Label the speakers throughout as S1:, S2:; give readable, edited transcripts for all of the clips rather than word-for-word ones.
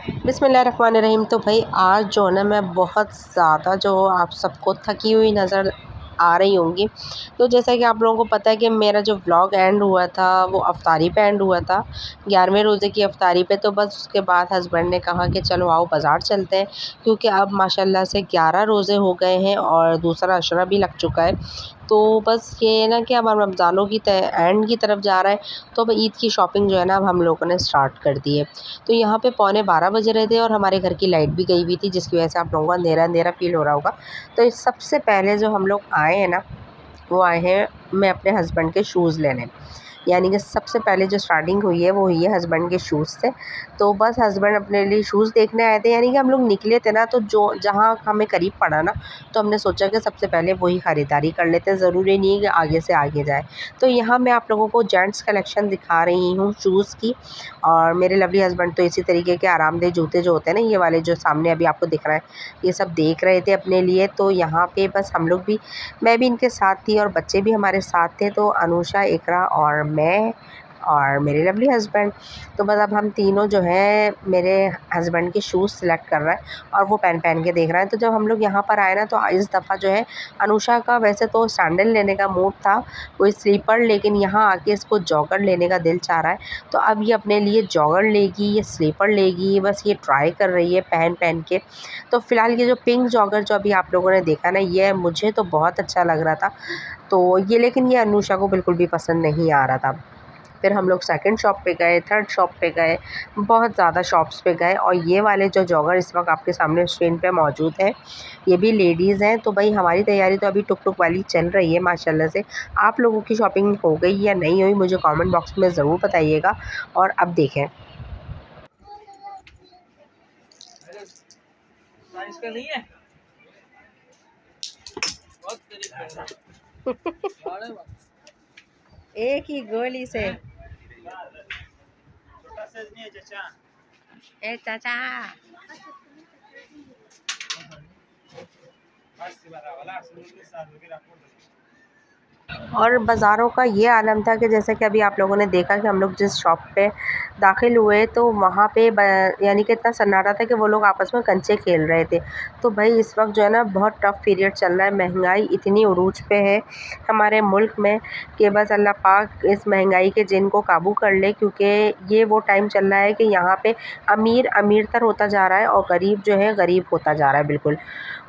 S1: बिस्मिल्लाहिर्रहमानिर्रहीम। तो भाई आज जो है ना मैं बहुत ज़्यादा जो आप सबको थकी हुई नज़र आ रही होंगी। तो जैसा कि आप लोगों को पता है कि मेरा जो व्लॉग एंड हुआ था वो अफ्तारी पे एंड हुआ था, 11वें रोज़े की अफ्तारी पे। तो बस उसके बाद हस्बैंड ने कहा कि चलो आओ बाज़ार चलते हैं, क्योंकि अब माशाल्लाह से 11 रोज़े हो गए हैं और दूसरा अशरा भी लग चुका है। तो बस ये है ना कि अब हम रमज़ानों की एंड की तरफ जा रहा है, तो अब ईद की शॉपिंग जो है ना अब हम लोगों ने स्टार्ट कर दी है। तो यहाँ पे पौने 12 बज रहे थे और हमारे घर की लाइट भी गई हुई थी, जिसकी वजह से आप लोगों को अंधेरा-अंधेरा फ़ील हो रहा होगा। तो इस सबसे पहले जो हम लोग आए हैं ना, वो आए हैं मैं अपने हस्बैंड के शूज़ लेने। यानी कि सबसे पहले जो स्टार्टिंग हुई है वो हुई है हस्बैंड के शूज़ से। तो बस हस्बैंड अपने लिए शूज़ देखने आए थे, यानी कि हम लोग निकले थे ना, तो जो जहाँ हमें करीब पड़ा ना, तो हमने सोचा कि सबसे पहले वही ख़रीदारी कर लेते हैं, ज़रूरी नहीं है कि आगे से आगे जाए। तो यहाँ मैं आप लोगों को जेंट्स कलेक्शन दिखा रही हूँ शूज़ की। और मेरे लवली हस्बैंड तो इसी तरीके के आरामदेह जूते जो होते हैं ना, ये वाले जो सामने अभी आपको दिख रहा है, ये सब देख रहे थे अपने लिए। तो यहाँ पे बस हम लोग भी, मैं भी इनके साथ थी और बच्चे भी हमारे साथ थे। तो अनुषा, इकरा और मैं और मेरे लवली हस्बैंड, तो बस अब हम तीनों जो हैं, मेरे हस्बैंड के शूज़ सिलेक्ट कर रहे हैं और वो पहन के देख रहे हैं। तो जब हम लोग यहाँ पर आए ना, तो इस दफ़ा जो है अनुषा का वैसे तो सैंडल लेने का मूड था, कोई स्लीपर, लेकिन यहाँ आके इसको जॉगर लेने का दिल चाह रहा है। तो अब ये अपने लिए जॉगर लेगी, ये स्लीपर लेगी, बस ये ट्राई कर रही है पहन के। तो फ़िलहाल ये जो पिंक जॉगर जो अभी आप लोगों ने देखा ना, ये मुझे तो बहुत अच्छा लग रहा था। तो ये, लेकिन ये अनुषा को बिल्कुल भी पसंद नहीं आ रहा था। फिर हम लोग सेकंड शॉप पे गए, थर्ड शॉप पे गए, बहुत ज़्यादा शॉप्स पे गए। और ये वाले जो जॉगर इस वक्त आपके सामने स्क्रीन पे मौजूद है, ये भी लेडीज़ हैं। तो भाई हमारी तैयारी तो अभी टुक-टुक वाली चल रही है माशाल्लाह से। आप लोगों की शॉपिंग हो गई या नहीं हुई, मुझे कमेंट बॉक्स में ज़रूर बताइएगा। और अब देखें, एक ही गोली से ए चाचा। और बाज़ारों का ये आलम था कि जैसे कि अभी आप लोगों ने देखा कि हम लोग जिस शॉप पे दाखिल हुए, तो वहाँ पे यानी कि इतना सन्नाटा था कि वो लोग आपस में कंचे खेल रहे थे। तो भाई इस वक्त जो है ना बहुत टफ़ पीरियड चल रहा है, महंगाई इतनी उरूज पे है हमारे मुल्क में कि बस अल्लाह पाक इस महंगाई के जिन को काबू कर ले, क्योंकि ये वो टाइम चल रहा है कि यहाँ पे अमीर अमीरतर होता जा रहा है और गरीब जो है गरीब होता जा रहा है बिल्कुल।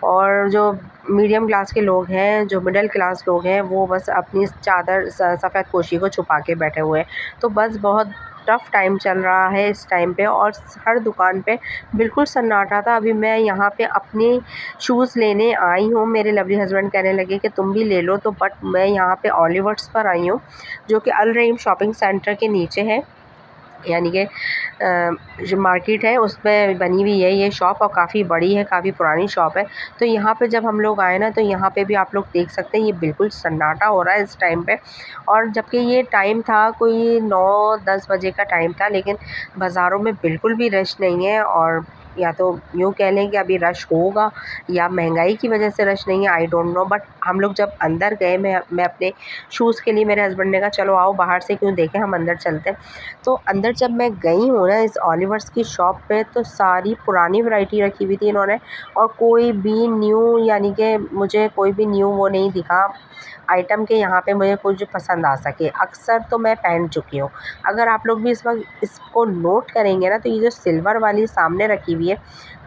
S1: और जो मीडियम क्लास के लोग हैं, जो मिडिल क्लास लोग हैं, वो बस अपनी चादर सफ़ेद पोशी को छुपा के बैठे हुए हैं। तो बस बहुत टफ़ टाइम चल रहा है इस टाइम पे, और हर दुकान पे बिल्कुल सन्नाटा था। अभी मैं यहाँ पे अपनी शूज़ लेने आई हूँ, मेरे लवली हस्बैंड कहने लगे कि तुम भी ले लो, तो बट मैं यहाँ पे ओलिवर्स पर आई हूँ, जो कि अल रहीम शॉपिंग सेंटर के नीचे है। यानी कि जो मार्केट है उसमें बनी हुई है ये शॉप, और काफ़ी बड़ी है, काफ़ी पुरानी शॉप है। तो यहाँ पे जब हम लोग आए ना, तो यहाँ पे भी आप लोग देख सकते हैं, ये बिल्कुल सन्नाटा हो रहा है इस टाइम पे। और जबकि ये टाइम था कोई 9-10 बजे का टाइम था, लेकिन बाज़ारों में बिल्कुल भी रश नहीं है। और या तो यूँ कह लें कि अभी रश होगा, या महंगाई की वजह से रश नहीं है, आई डोंट नो। बट हम लोग जब अंदर गए, मैं अपने शूज़ के लिए, मेरे हस्बैंड ने कहा चलो आओ बाहर से क्यों देखें, हम अंदर चलते हैं। तो अंदर जब मैं गई हूँ ना इस ओलिवर्स की शॉप पे, तो सारी पुरानी वैरायटी रखी हुई थी इन्होंने, और कोई भी न्यू, यानी कि मुझे कोई भी न्यू वो नहीं दिखा आइटम के यहाँ पे मुझे कुछ पसंद आ सके। अक्सर तो मैं पहन चुकी हूँ। अगर आप लोग भी इस वक्त इसको नोट करेंगे ना, तो ये जो सिल्वर वाली सामने रखी हुई है,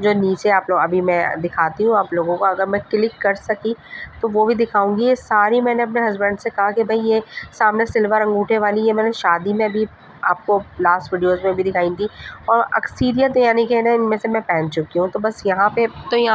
S1: जो नीचे आप लोग, अभी मैं दिखाती हूँ आप लोगों को, अगर मैं क्लिक कर सकी तो वो भी दिखाऊंगी। ये सारी मैंने अपने हस्बैंड से कहा कि भाई ये सामने सिल्वर अंगूठे वाली, ये मैंने शादी में भी आपको लास्ट वीडियोस में भी दिखाई थी, और अक्सरियत यानी कि ना इनमें से मैं पहन चुकी हूँ। तो बस यहाँ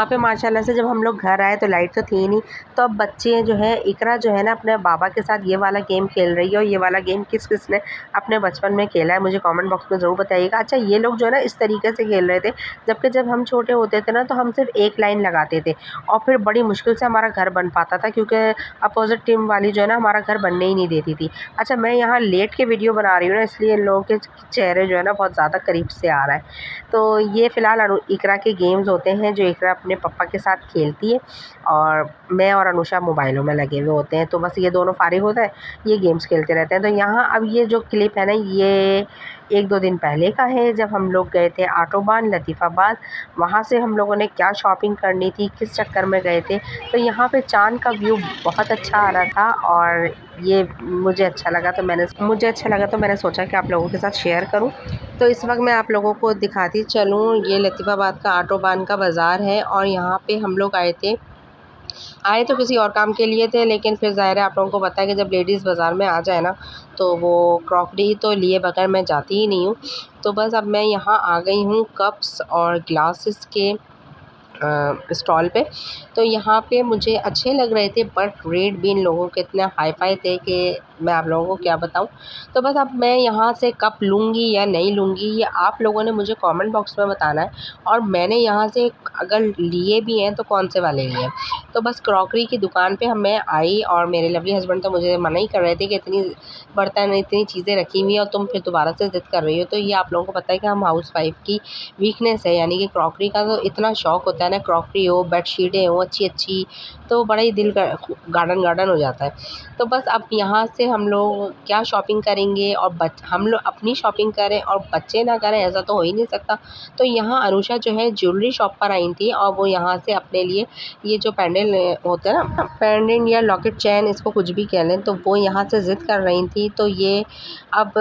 S1: पे माशाल्लाह से जब हम लोग घर आए तो लाइट तो थी नहीं। तो अब बच्चे जो है, इकरा जो है ना अपने बाबा के साथ ये वाला गेम खेल रही है, और ये वाला गेम किस किस ने अपने बचपन में खेला है मुझे कमेंट बॉक्स में ज़रूर बताइएगा। अच्छा, ये लोग जो है ना इस तरीके से खेल रहे थे, जबकि जब हम छोटे होते थे ना, तो हम सिर्फ एक लाइन लगाते थे और फिर बड़ी मुश्किल से हमारा घर बन पाता था, क्योंकि अपोजिट टीम वाली जो है ना हमारा घर बनने ही नहीं देती थी। अच्छा, मैं यहाँ लेट के वीडियो बना रही हूँ ना, इसलिए इन लोगों के चेहरे जो है ना बहुत ज़्यादा करीब से आ रहा है। तो ये फ़िलहाल इकरा के गेम्स होते हैं जो इकरा अपने पापा के साथ खेलती है, और मैं और अनुषा मोबाइलों में लगे हुए होते हैं। तो बस ये दोनों फारिग होते हैं, ये गेम्स खेलते रहते हैं। तो यहाँ अब ये जो क्लिप है ना, ये 1-2 दिन पहले का है, जब हम लोग गए थे ऑटोबान लतीफ़ाबाद। वहाँ से हम लोगों ने क्या शॉपिंग करनी थी, किस चक्कर में गए थे। तो यहाँ पे चाँद का व्यू बहुत अच्छा आ रहा था और ये मुझे अच्छा लगा तो मैंने सोचा कि आप लोगों के साथ शेयर करूँ। तो इस वक्त मैं आप लोगों को दिखाती चलूँ, ये लतीफ़ाबाद का ऑटोबान का बाज़ार है और यहाँ पे हम लोग आए तो किसी और काम के लिए थे, लेकिन फिर ज़ाहिर है आप लोगों को पता है कि जब लेडीज़ बाज़ार में आ जाए ना, तो वो क्रॉकरी तो लिए बगैर मैं जाती ही नहीं हूँ। तो बस अब मैं यहाँ आ गई हूँ कप्स और ग्लासेस के स्टॉल पे। तो यहाँ पे मुझे अच्छे लग रहे थे, बट रेट भी इन लोगों के इतने हाई-फ़ाई थे कि मैं आप लोगों को क्या बताऊँ। तो बस अब मैं यहाँ से कप लूँगी या नहीं लूँगी, ये आप लोगों ने मुझे कमेंट बॉक्स में बताना है। और मैंने यहाँ से अगर लिए भी हैं तो कौन से वाले लिए हैं। तो बस क्रॉकरी की दुकान पे मैं आई और मेरे लवली हस्बैंड तो मुझे मना ही कर रहे थे कि इतनी बर्तन, इतनी चीज़ें रखी हुई हैं और तुम फिर दोबारा से ज़िद कर रही हो। तो ये आप लोगों को पता है कि हम हाउसवाइफ़ की वीकनेस है, यानी कि क्रॉकरी का तो इतना शौक़ होता है ना, क्रॉकरी हो, बेडशीटें हों अच्छी-अच्छी, तो बड़ा ही दिल गार्डन हो जाता है। तो बस अब यहाँ से हम लोग क्या शॉपिंग करेंगे और हम लोग अपनी शॉपिंग करें और बच्चे ना करें, ऐसा तो हो ही नहीं सकता। तो यहाँ अनुषा जो है ज्वेलरी शॉप पर आई थी और वो यहाँ से अपने लिए ये जो पेंडेंट होते हैं ना, पेंडेंट या लॉकेट चेन, इसको कुछ भी कह लें, तो वो यहाँ से ज़िद कर रही थी। तो ये अब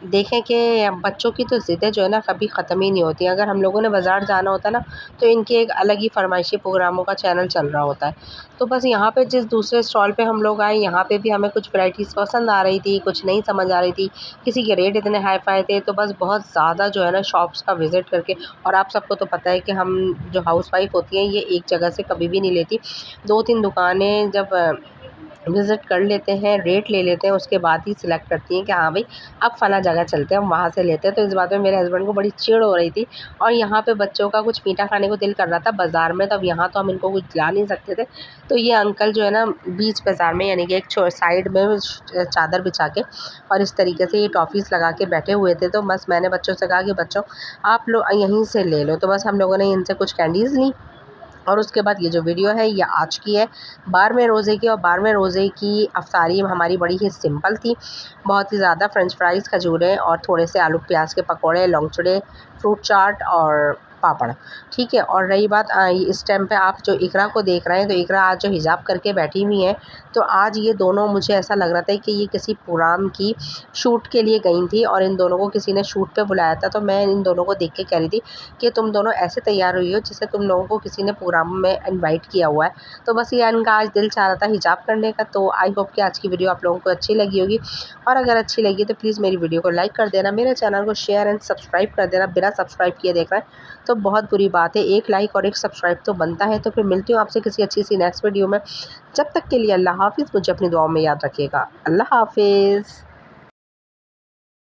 S1: देखें कि बच्चों की तो ज़िद्दें जो है ना कभी ख़त्म ही नहीं होती। अगर हम लोगों ने बाज़ार जाना होता है ना, तो इनकी एक अलग ही फ़रमाइशी प्रोग्रामों का चैनल चल रहा होता है। तो बस यहाँ पे जिस दूसरे स्टॉल पे हम लोग आए, यहाँ पे भी हमें कुछ वैराइटीज़ पसंद आ रही थी, कुछ नहीं समझ आ रही थी, किसी के रेट इतने हाई-फ़ाई थे। तो बस बहुत ज़्यादा जो है ना शॉप्स का विज़िट करके, और आप सबको तो पता है कि हम जो हाउसवाइफ़ होती हैं ये एक जगह से कभी भी नहीं लेती। 2-3 दुकानें जब विज़िट कर लेते हैं, रेट ले लेते हैं, उसके बाद ही सिलेक्ट करती हैं कि हाँ भाई अब फ़लाँ जगह चलते हैं, हम वहाँ से लेते हैं। तो इस बात में मेरे हस्बैंड को बड़ी चिढ़ हो रही थी और यहाँ पे बच्चों का कुछ मीठा खाने को दिल कर रहा था बाज़ार में, तब यहाँ तो हम इनको कुछ खिला नहीं सकते थे। तो ये अंकल जो है ना बीच बाज़ार में, यानी कि एक साइड में चादर बिछा के और इस तरीके से ये टॉफ़ीज़ लगा के बैठे हुए थे। तो बस मैंने बच्चों से कहा कि बच्चों आप लोग यहीं से ले लो। तो बस हम लोगों ने इनसे कुछ कैंडीज़ ली और उसके बाद ये जो वीडियो है ये आज की है 12वें रोज़े की, और 12वें रोज़े की अफ़्तारी हमारी बड़ी ही सिंपल थी। बहुत ही ज़्यादा फ्रेंच फ्राइज़, खजूरें और थोड़े से आलू प्याज के पकौड़े, लौंगचड़े, फ्रूट चाट और पापड़, ठीक है। और रही बात इस टाइम पे आप जो इकरा को देख रहे हैं, तो इकरा आज जो हिजाब करके बैठी हुई है, तो आज ये दोनों मुझे ऐसा लग रहा था कि ये किसी प्रोग्राम की शूट के लिए गई थी और इन दोनों को किसी ने शूट पे बुलाया था। तो मैं इन दोनों को देख के कह रही थी कि तुम दोनों ऐसे तैयार हुई हो जैसे तुम लोगों को किसी ने प्रोग्राम में इनवाइट किया हुआ है। तो बस ये इनका आज दिल चाह रहा था हिजाब करने का। तो आई होप कि आज की वीडियो आप लोगों को अच्छी लगी होगी, और अगर अच्छी लगी तो प्लीज़ मेरी वीडियो को लाइक कर देना, मेरे चैनल को शेयर एंड सब्सक्राइब कर देना। बिना सब्सक्राइब किए देख रहे हैं तो बहुत बुरी बात है, एक लाइक और एक सब्सक्राइब तो बनता है। तो फिर मिलती हूँ आपसे किसी अच्छी सी नेक्स्ट वीडियो में। जब तक के लिए अल्लाह हाफ़िज़, मुझे अपनी दुआओं में याद रखिएगा। अल्लाह हाफ़िज़।